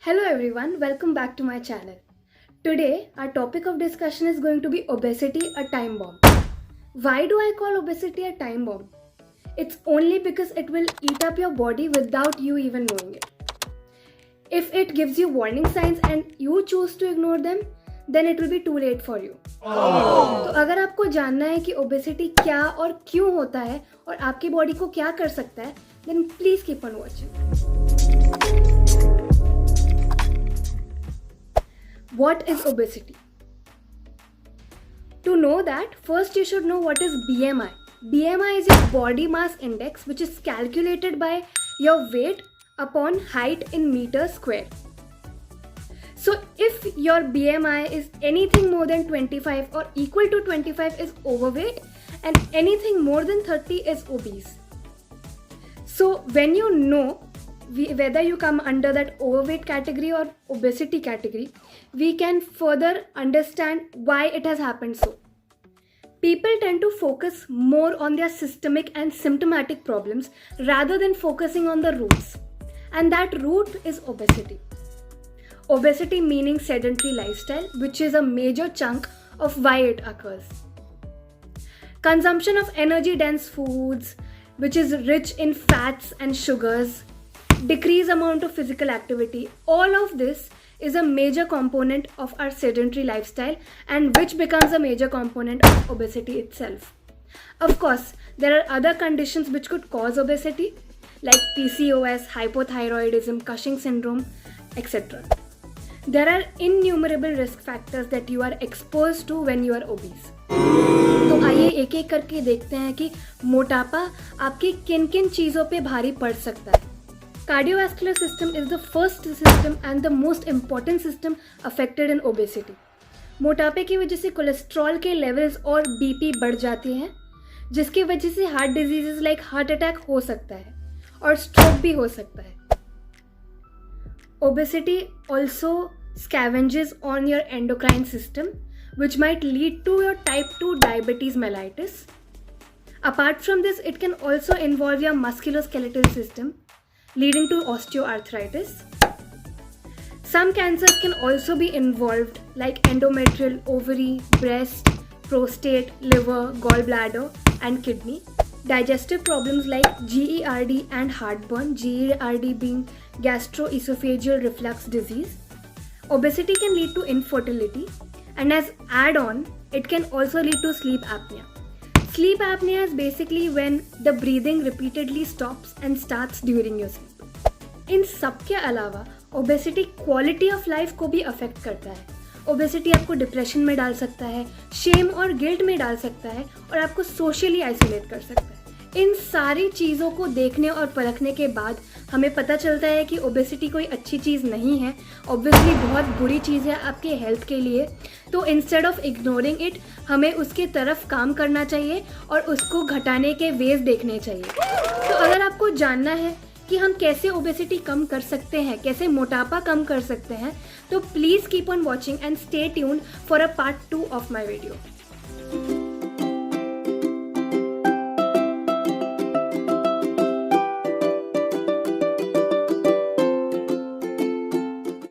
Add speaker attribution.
Speaker 1: Hello everyone, welcome back to my channel. Today our topic of discussion is going to be obesity, a time bomb. Why do I call obesity a time bomb? It's only because it will eat up your body without you even knowing it. If it gives you warning signs and you choose to ignore them, then it will be too late for you. तो अगर आपको जानना है कि obesity क्या और क्यों होता है और आपकी बॉडी को क्या कर सकता है, then please keep on watching. What is obesity? To know that, first you should know what is BMI. BMI is your body mass index, which is calculated by your weight upon height in meters square. So if your BMI is anything more than 25 or equal to 25 is overweight and anything more than 30 is obese. So when you know whether you come under that overweight category or obesity category, we can further understand why it has happened so. People tend to focus more on their systemic and symptomatic problems rather than focusing on the roots. And that root is obesity. Obesity meaning sedentary lifestyle, which is a major chunk of why it occurs. Consumption of energy-dense foods, which is rich in fats and sugars, decreased amount of physical activity, all of this is a major component of our sedentary lifestyle and which becomes a major component of obesity itself. Of course, there are other conditions which could cause obesity like PCOS, hypothyroidism, Cushing syndrome, etc. There are innumerable risk factors that you are exposed to when you are obese. तो आइए एक एक करके देखते हैं कि मोटापा आपकी किन किन चीज़ों पे भारी पड़ सकता है. Cardiovascular system is the first system and the most important system affected in obesity. मोटापे की वजह से कोलेस्ट्रॉल के लेवल्स और बीपी बढ़ जाते हैं, जिसकी वजह से heart diseases like heart attack हो सकता है और स्ट्रोक भी हो सकता है. Obesity also scavenges on your endocrine system, which might lead to your type 2 diabetes mellitus. Apart from this, it can also involve your musculoskeletal system, leading to osteoarthritis. Some cancers can also be involved like endometrial, ovary, breast, prostate, liver, gallbladder and kidney. Digestive problems like GERD and heartburn, GERD being gastroesophageal reflux disease. Obesity can lead to infertility, and as add-on, it can also lead to sleep apnea. Sleep apnea is basically when the breathing repeatedly stops and starts during your sleep. इन सब के अलावा obesity quality of life को भी affect करता है. Obesity आपको depression में डाल सकता है, शेम और गिल्ट में डाल सकता है और आपको सोशली आइसोलेट कर सकता है. इन सारी चीज़ों को देखने और परखने के बाद हमें पता चलता है कि ओबेसिटी कोई अच्छी चीज़ नहीं है, ऑब्वियसली बहुत बुरी चीज़ है आपके हेल्थ के लिए. तो इंस्टेड ऑफ इग्नोरिंग इट, हमें उसके तरफ काम करना चाहिए और उसको घटाने के वेज देखने चाहिए. तो अगर आपको जानना है कि हम कैसे ओबेसिटी कम कर सकते हैं, कैसे मोटापा कम कर सकते हैं, तो please keep on watching and stay tuned for a part 2 of my video.